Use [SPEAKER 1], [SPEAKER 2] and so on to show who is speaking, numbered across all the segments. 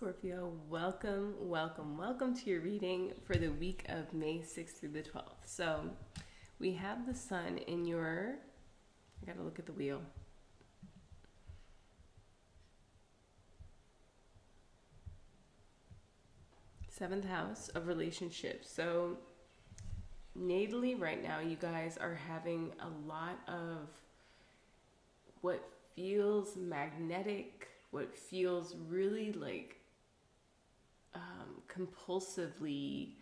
[SPEAKER 1] Scorpio, welcome to your reading for the week of May 6th through the 12th. So we have the sun in your, I gotta look at the wheel. Seventh house of relationships. So natally right now, you guys are having a lot of what feels magnetic, what feels really like compulsively,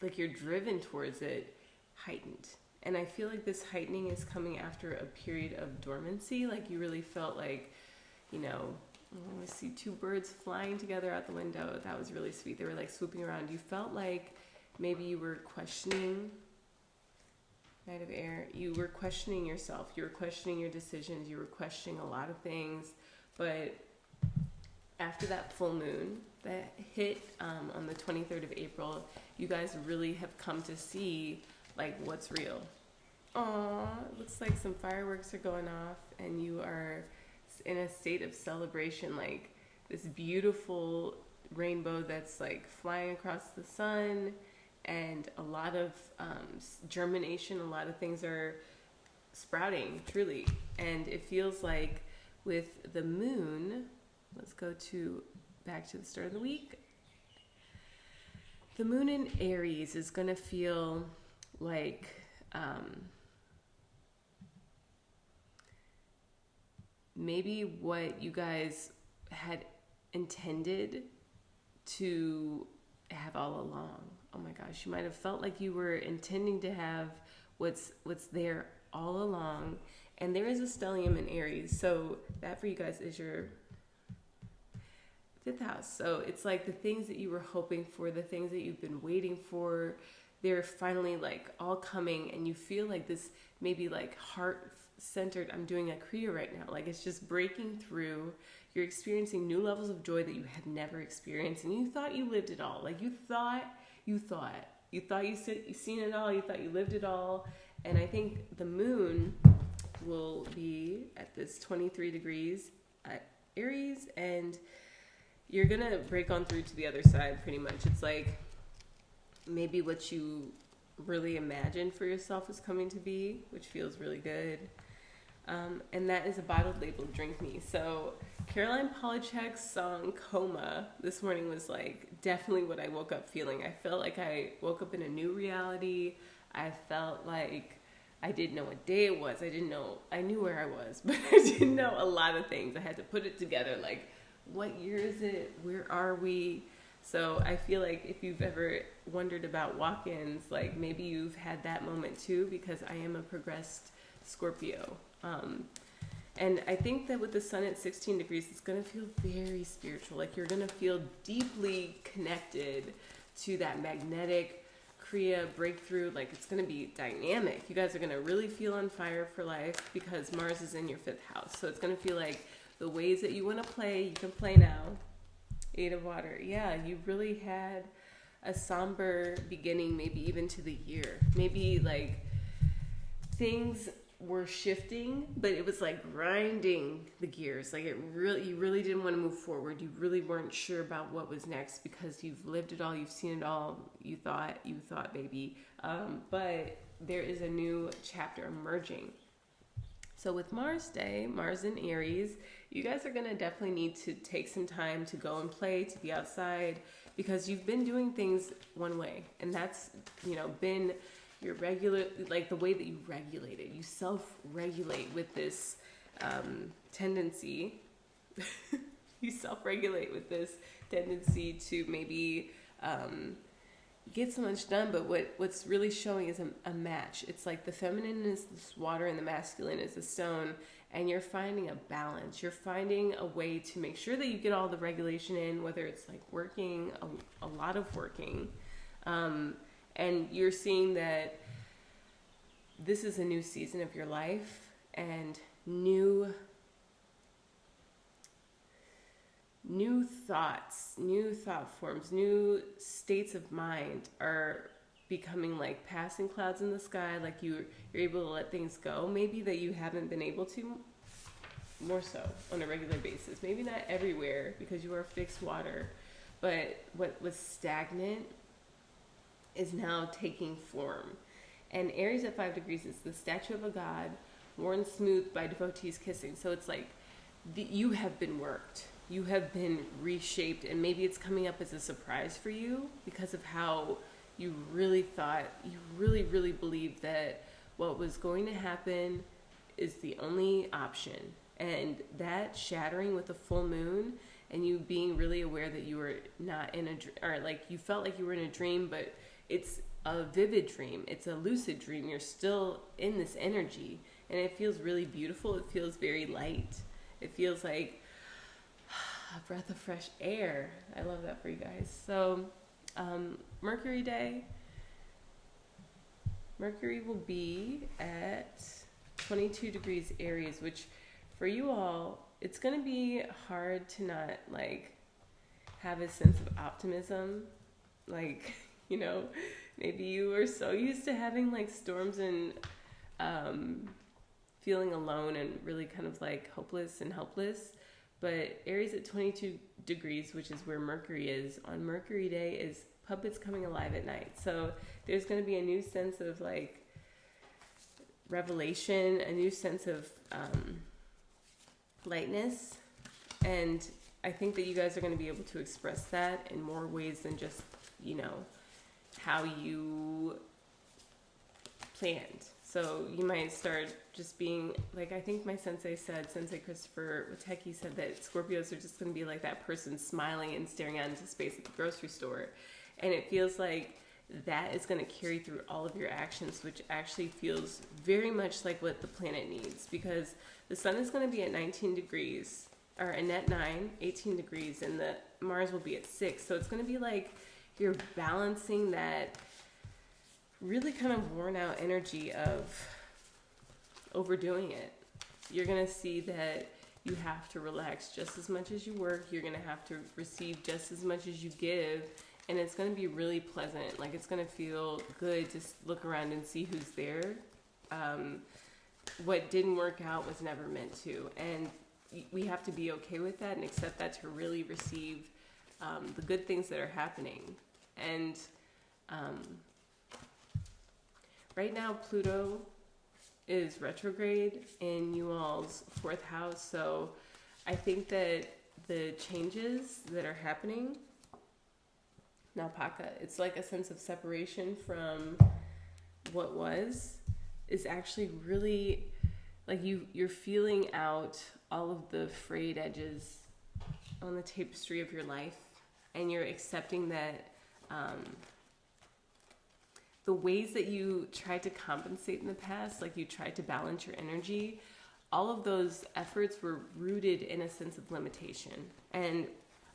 [SPEAKER 1] like you're driven towards it, heightened. And I feel like this heightening is coming after a period of dormancy. Like you really felt like, you know, I see two birds flying together out the window. That was really sweet. They were like swooping around. You felt like maybe you were questioning, Knight of Air, you were questioning yourself. You were questioning your decisions. You were questioning a lot of things. But after that full moon that hit on the 23rd of April, you guys really have come to see like what's real. Aww, it looks like some fireworks are going off and you are in a state of celebration, like this beautiful rainbow that's like flying across the sun, and a lot of germination, a lot of things are sprouting, truly. And it feels like with the moon, let's go back to the start of the week. The moon in Aries is going to feel like maybe what you guys had intended to have all along. Oh my gosh, you might have felt like you were intending to have what's there all along. And there is a stellium in Aries, so that for you guys is your fifth house. So it's like the things that you were hoping for, the things that you've been waiting for, they're finally like all coming, and you feel like this maybe like heart-centered, I'm doing a Kriya right now, like it's just breaking through. You're experiencing new levels of joy that you had never experienced, and you thought you lived it all. Like you thought you've seen it all, you thought you lived it all. And I think the moon will be at this 23 degrees at Aries, and you're gonna break on through to the other side pretty much. It's like maybe what you really imagined for yourself is coming to be, which feels really good. And that is a bottled labeled Drink Me. So Caroline Polachek's song Coma this morning was like definitely what I woke up feeling. I felt like I woke up in a new reality. I felt like I didn't know what day it was. I knew where I was, but I didn't know a lot of things. I had to put it together, like, what year is it? Where are we? So I feel like if you've ever wondered about walk-ins, like maybe you've had that moment too, because I am a progressed Scorpio. And I think that with the sun at 16 degrees, it's going to feel very spiritual. Like you're going to feel deeply connected to that magnetic Kriya breakthrough. Like it's going to be dynamic. You guys are going to really feel on fire for life because Mars is in your fifth house. So it's going to feel like the ways that you want to play, you can play now. Eight of Water. Yeah, you really had a somber beginning, maybe even to the year. Maybe like things were shifting, but it was like grinding the gears. Like you really didn't want to move forward. You really weren't sure about what was next because you've lived it all, you've seen it all. You thought, baby. But there is a new chapter emerging. So with Mars Day, Mars in Aries, you guys are going to definitely need to take some time to go and play, to be outside, because you've been doing things one way. And that's, been your regular, like the way that you regulate it. You self-regulate with this tendency. You self-regulate with this tendency to maybe get so much done, but what's really showing is a match. It's like the feminine is this water and the masculine is the stone, and you're finding a balance. You're finding a way to make sure that you get all the regulation in, whether it's like working, a lot of working, and you're seeing that this is a new season of your life, and new thoughts, new thought forms, new states of mind are becoming like passing clouds in the sky. Like you're able to let things go, maybe that you haven't been able to. more so on a regular basis. Maybe not everywhere because you are fixed water, but what was stagnant is now taking form. And Aries at 5 degrees is the statue of a god, worn smooth by devotees kissing. So it's like you have been worked. You have been reshaped, and maybe it's coming up as a surprise for you because of how you really thought, you really, really believed that what was going to happen is the only option. And that shattering with the full moon and you being really aware that you were not in a, or like you felt like you were in a dream, but it's a vivid dream. It's a lucid dream. You're still in this energy and it feels really beautiful. It feels very light. It feels like a breath of fresh air. I love that for you guys. So, Mercury day. Mercury will be at 22 degrees Aries, which for you all, it's going to be hard to not like have a sense of optimism. Like, you know, maybe you are so used to having like storms and feeling alone and really kind of like hopeless and helpless. But Aries at 22 degrees, which is where Mercury is, on Mercury day is puppets coming alive at night. So there's going to be a new sense of like revelation, a new sense of lightness. And I think that you guys are going to be able to express that in more ways than just, you know, how you planned. So you might start just being like, I think my sensei Christopher Wateki said that Scorpios are just going to be like that person smiling and staring out into space at the grocery store. And it feels like that is going to carry through all of your actions, which actually feels very much like what the planet needs, because the sun is going to be at 19 degrees, or at 9, 18 degrees, and the Mars will be at 6. So it's going to be like you're balancing that really kind of worn out energy of overdoing it. You're going to see that you have to relax just as much as you work. You're going to have to receive just as much as you give. And it's going to be really pleasant. Like, it's going to feel good to look around and see who's there. What didn't work out was never meant to. And we have to be okay with that and accept that to really receive the good things that are happening. And right now, Pluto is retrograde in you all's 4th house. So I think that the changes that are happening, Naupaka, it's like a sense of separation from what was, is actually really like you're feeling out all of the frayed edges on the tapestry of your life, and you're accepting that the ways that you tried to compensate in the past, like you tried to balance your energy, all of those efforts were rooted in a sense of limitation. And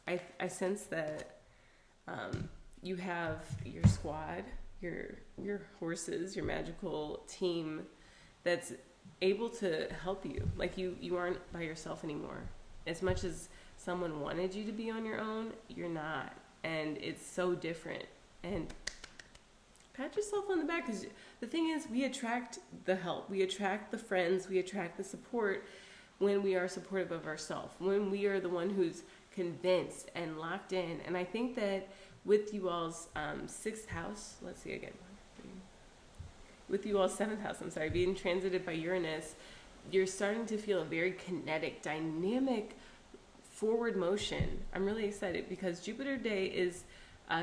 [SPEAKER 1] I sense that you have your squad, your horses, your magical team that's able to help you. Like you aren't by yourself anymore. As much as someone wanted you to be on your own, you're not. And it's so different. And pat yourself on the back, because the thing is, we attract the help, we attract the friends, we attract the support when we are supportive of ourselves, when we are the one who's convinced and locked in. And I think that with you all's 6th house, let's see again, with you all's 7th house, being transited by Uranus, you're starting to feel a very kinetic, dynamic forward motion. I'm really excited because Jupiter day is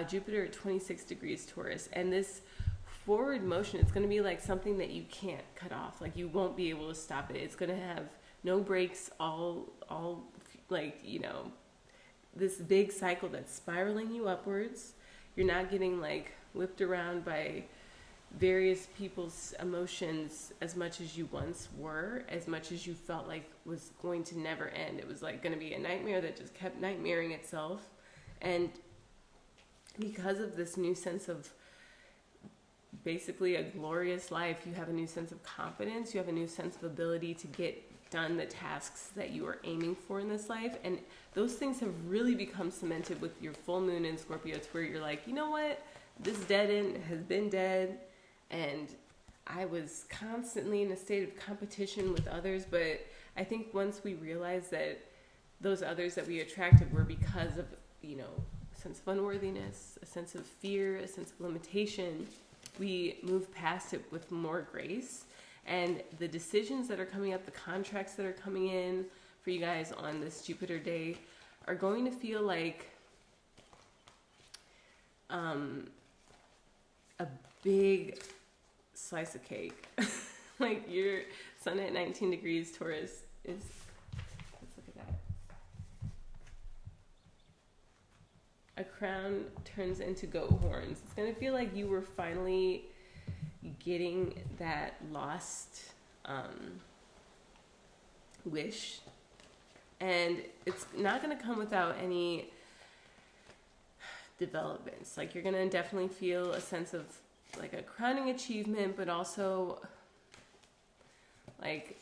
[SPEAKER 1] Jupiter at 26 degrees Taurus, and this forward motion, it's going to be like something that you can't cut off. Like you won't be able to stop it. It's going to have no breaks, all like, you know, this big cycle that's spiraling you upwards. You're not getting like whipped around by various people's emotions as much as you once were, as much as you felt like was going to never end. It was like going to be a nightmare that just kept nightmaring itself. And because of this new sense of basically a glorious life, you have a new sense of confidence, you have a new sense of ability to get done the tasks that you are aiming for in this life. And those things have really become cemented with your full moon in Scorpio, to where you're like, you know what, this dead end has been dead, and I was constantly in a state of competition with others, but I think once we realize that those others that we attracted were because of, you know, a sense of unworthiness, a sense of fear, a sense of limitation, we move past it with more grace. And the decisions that are coming up, the contracts that are coming in for you guys on this Jupiter day are going to feel like a big slice of cake. Like your sun at 19 degrees Taurus is, let's look at that. A crown turns into goat horns. It's going to feel like you were finally getting that lost wish. And it's not going to come without any developments. Like you're going to definitely feel a sense of like a crowning achievement, but also like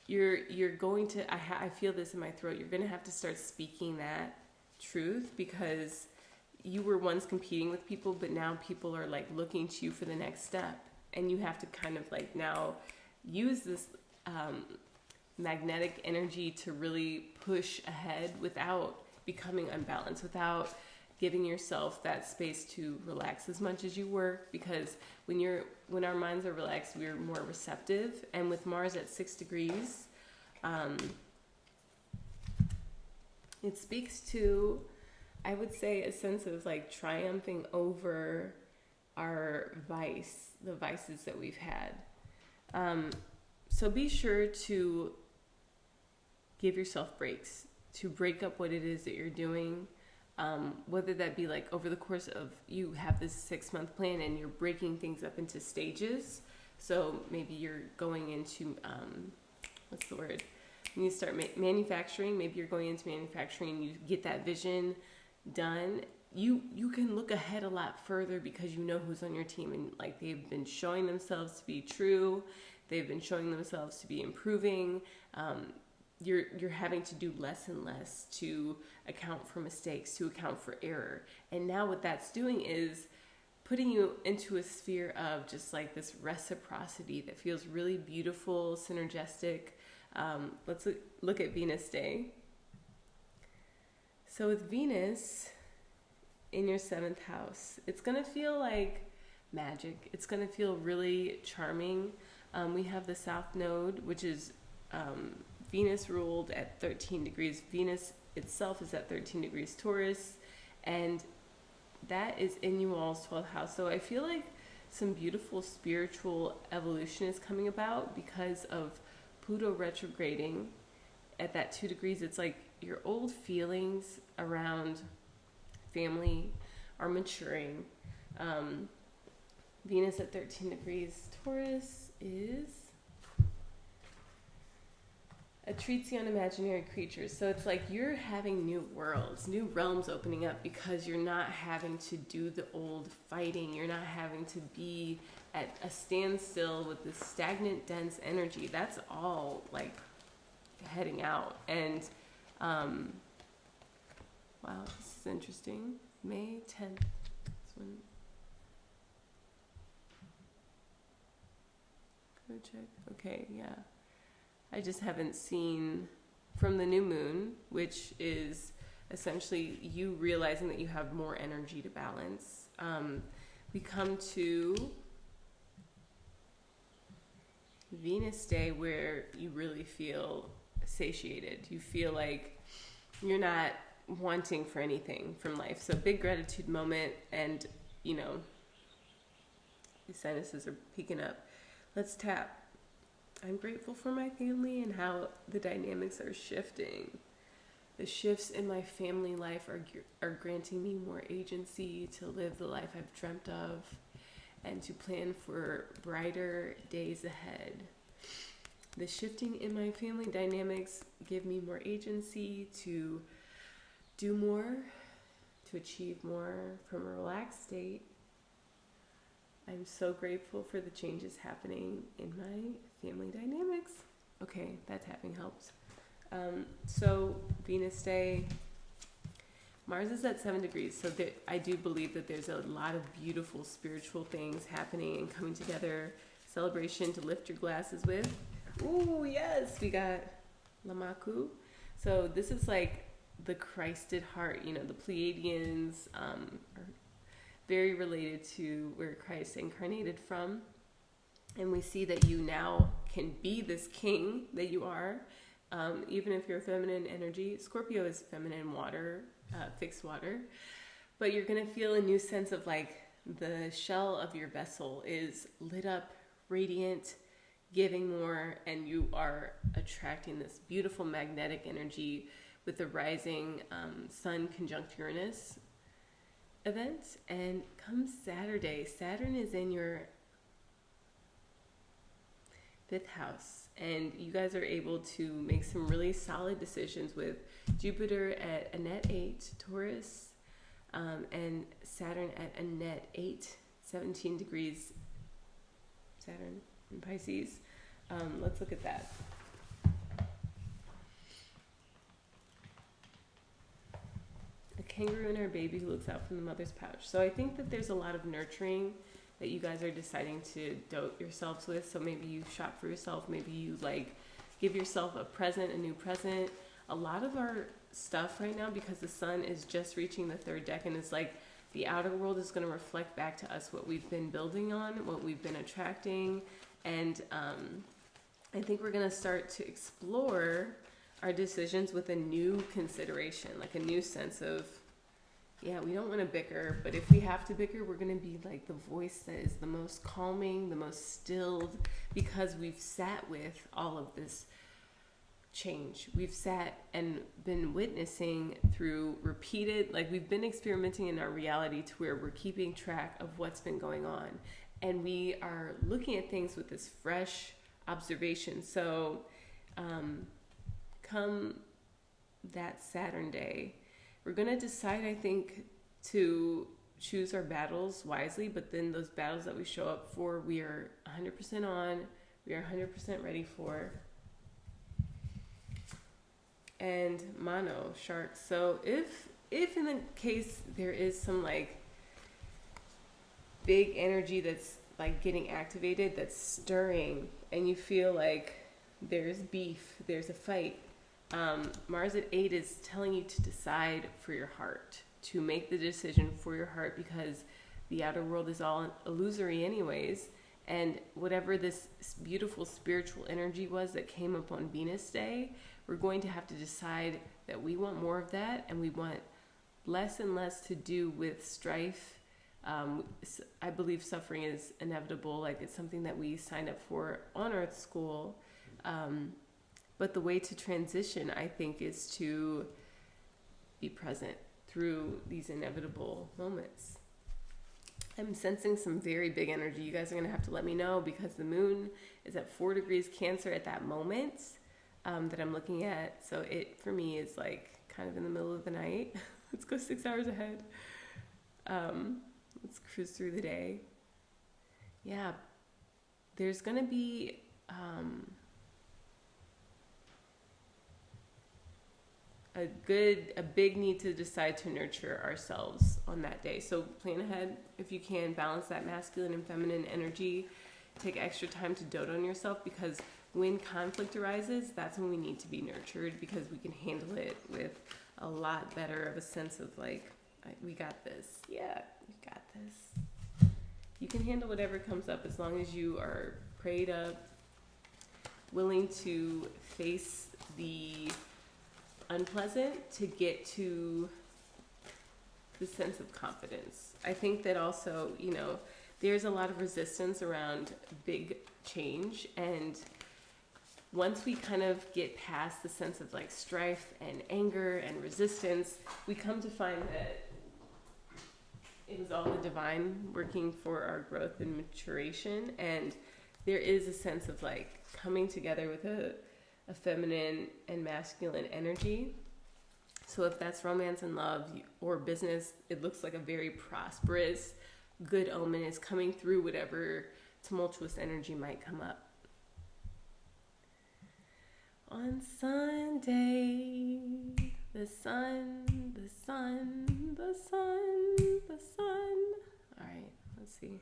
[SPEAKER 1] you're going to, I feel this in my throat, you're going to have to start speaking that truth, because you were once competing with people, but now people are like looking to you for the next step, and you have to kind of like now use this magnetic energy to really push ahead without becoming unbalanced, without giving yourself that space to relax as much as you work, because when our minds are relaxed, we're more receptive. And with Mars at 6 degrees, it speaks to, I would say, a sense of like triumphing over our the vices that we've had. So be sure to give yourself breaks, to break up what it is that you're doing. Whether that be like over the course of, you have this 6-month plan and you're breaking things up into stages. So maybe you're going into, what's the word? When you start manufacturing, maybe you're going into manufacturing and you get that vision done. You can look ahead a lot further because you know who's on your team, and like they've been showing themselves to be true. They've been showing themselves to be improving. You're having to do less and less to account for mistakes, to account for error. And now what that's doing is putting you into a sphere of just like this reciprocity that feels really beautiful, synergistic. Let's look at Venus Day. So with Venus in your 7th house, it's going to feel like magic. It's going to feel really charming. We have the South Node, which is Venus ruled at 13 degrees. Venus itself is at 13 degrees Taurus, and that is in you all's 12th house. So I feel like some beautiful spiritual evolution is coming about because of Pluto retrograding at that 2 degrees. It's like your old feelings around family are maturing. Venus at 13 degrees Taurus is a treatise on imaginary creatures. So it's like you're having new worlds, new realms opening up, because you're not having to do the old fighting. You're not having to be at a standstill with this stagnant, dense energy. That's all like heading out. And wow, this is interesting. May 10th. This one. Go check. Okay, yeah. I just haven't seen from the new moon, which is essentially you realizing that you have more energy to balance. We come to Venus Day, where you really feel satiated. You feel like you're not wanting for anything from life. So big gratitude moment, and you know, these sinuses are peaking up. Let's tap. I'm grateful for my family and how the dynamics are shifting. The shifts in my family life are granting me more agency to live the life I've dreamt of and to plan for brighter days ahead. The shifting in my family dynamics give me more agency to do more, to achieve more from a relaxed state. I'm so grateful for the changes happening in my family dynamics. Okay, that tapping helps. So Venus Day, Mars is at 7 degrees. So I do believe that there's a lot of beautiful spiritual things happening and coming together. Celebration to lift your glasses with. Ooh, yes, we got Lamaku. So this is like the Christed heart, you know, the Pleiadians are very related to where Christ incarnated from. And we see that you now can be this king that you are, even if you're feminine energy. Scorpio is feminine water, fixed water. But you're going to feel a new sense of like the shell of your vessel is lit up, radiant, giving more, and you are attracting this beautiful magnetic energy with the rising Sun conjunct Uranus event. And come Saturday, Saturn is in your 5th house, and you guys are able to make some really solid decisions with Jupiter at a net 8 Taurus, and Saturn at a net 8, 17 degrees Saturn in Pisces. Let's look at that. A kangaroo and her baby who looks out from the mother's pouch. So I think that there's a lot of nurturing that you guys are deciding to dote yourselves with. So maybe you shop for yourself, maybe you like give yourself a present, a new present. A lot of our stuff right now, because the sun is just reaching the 3rd decan, and it's like the outer world is going to reflect back to us what we've been building on, what we've been attracting. And I think we're going to start to explore our decisions with a new consideration, like a new sense of, yeah, we don't want to bicker, but if we have to bicker, we're going to be like the voice that is the most calming, the most stilled, because we've sat with all of this change. We've sat and been witnessing through repeated, like we've been experimenting in our reality to where we're keeping track of what's been going on. And we are looking at things with this fresh observation. So come that Saturn day, we're going to decide, I think, to choose our battles wisely, but then those battles that we show up for, we are 100% on, we are 100% ready for. And mono, sharks. So if in the case there is some like big energy that's like getting activated, that's stirring, and you feel like there's beef, there's a fight, Mars at 8 is telling you to decide for your heart, to make the decision for your heart, because the outer world is all illusory anyways. And whatever this beautiful spiritual energy was that came up on Venus Day, we're going to have to decide that we want more of that, and we want less and less to do with strife. I believe suffering is inevitable, like it's something that we signed up for on Earth School. But the way to transition, I think, is to be present through these inevitable moments. I'm sensing some very big energy. You guys are going to have to let me know, because the moon is at 4 degrees Cancer at that moment that I'm looking at. So it, for me, is like kind of in the middle of the night. Let's go 6 hours ahead. Let's cruise through the day. Yeah, there's going to be... a big need to decide to nurture ourselves on that day. So plan ahead if you can, balance that masculine and feminine energy. Take extra time to dote on yourself, because when conflict arises, that's when we need to be nurtured, because we can handle it with a lot better of a sense of like, we got this. Yeah, we got this. You can handle whatever comes up as long as you are prayed up, willing to face the unpleasant to get to the sense of confidence. I think that also, you know, there's a lot of resistance around big change, and once we kind of get past the sense of like strife and anger and resistance, we come to find that it was all the divine working for our growth and maturation. And there is a sense of like coming together with a feminine and masculine energy. So if that's romance and love or business, it looks like a very prosperous, good omen is coming through whatever tumultuous energy might come up. On Sunday, the sun, the sun, the sun, the sun. All right, let's see.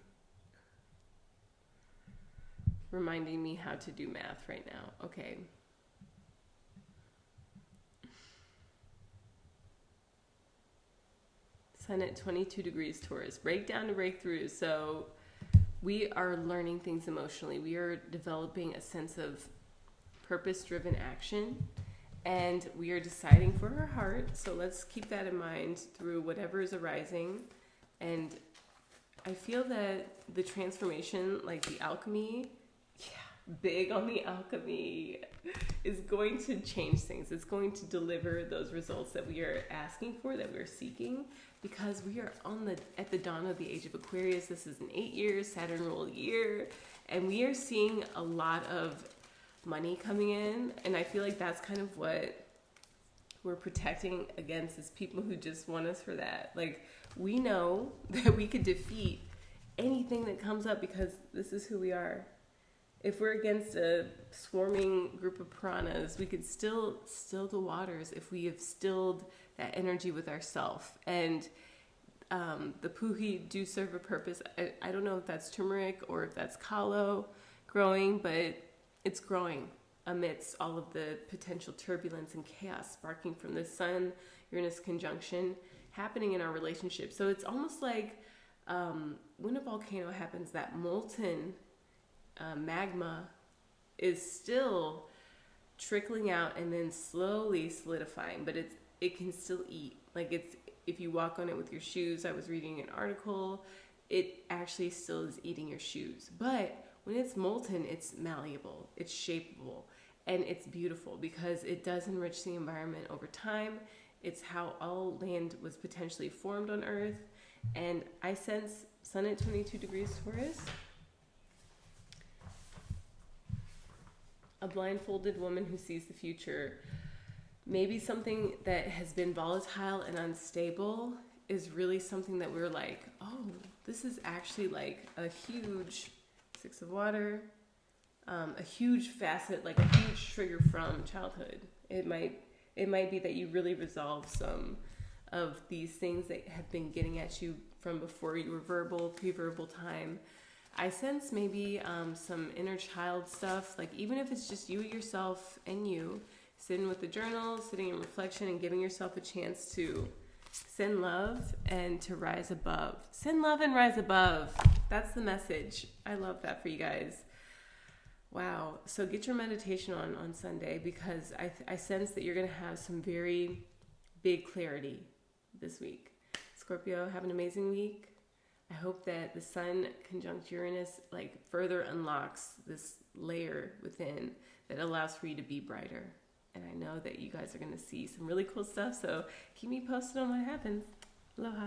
[SPEAKER 1] Reminding me how to do math right now. Okay. Sun at 22 degrees Taurus. Breakdown to breakthrough. So we are learning things emotionally. We are developing a sense of purpose-driven action. And we are deciding for our heart. So let's keep that in mind through whatever is arising. And I feel that the transformation, like the alchemy, big on the alchemy, is going to change things. It's going to deliver those results that we are asking for, that we're seeking, because we are at the dawn of the age of Aquarius. This is an 8-year Saturn ruled year, and we are seeing a lot of money coming in, and I feel like that's kind of what we're protecting against, is people who just want us for that. Like, we know that we could defeat anything that comes up because this is who we are. If we're against a swarming group of piranhas, we could still still the waters if we have stilled that energy with ourself. And the puhi do serve a purpose. I don't know if that's turmeric or if that's kalo growing, but it's growing amidst all of the potential turbulence and chaos sparking from the Sun-Uranus conjunction happening in our relationship. So it's almost like when a volcano happens, that molten magma is still trickling out and then slowly solidifying, but it can still eat. Like, if you walk on it with your shoes, I was reading an article, it actually still is eating your shoes. But when it's molten, it's malleable, it's shapeable, and it's beautiful because it does enrich the environment over time. It's how all land was potentially formed on Earth. And I sense Sun at 22 degrees Taurus, a blindfolded woman who sees the future. Maybe something that has been volatile and unstable is really something that we're like, oh, this is actually like a huge Six of Water, a huge facet, like a huge trigger from childhood. It might be that you really resolve some of these things that have been getting at you from before you were verbal, pre-verbal time. I sense maybe some inner child stuff, like even if it's just you, yourself, and you, sitting with the journal, sitting in reflection, and giving yourself a chance to send love and to rise above. Send love and rise above. That's the message. I love that for you guys. Wow. So get your meditation on Sunday, because I sense that you're going to have some very big clarity this week. Scorpio, have an amazing week. I hope that the Sun conjunct Uranus like further unlocks this layer within that allows for you to be brighter. And I know that you guys are going to see some really cool stuff. So keep me posted on what happens. Aloha.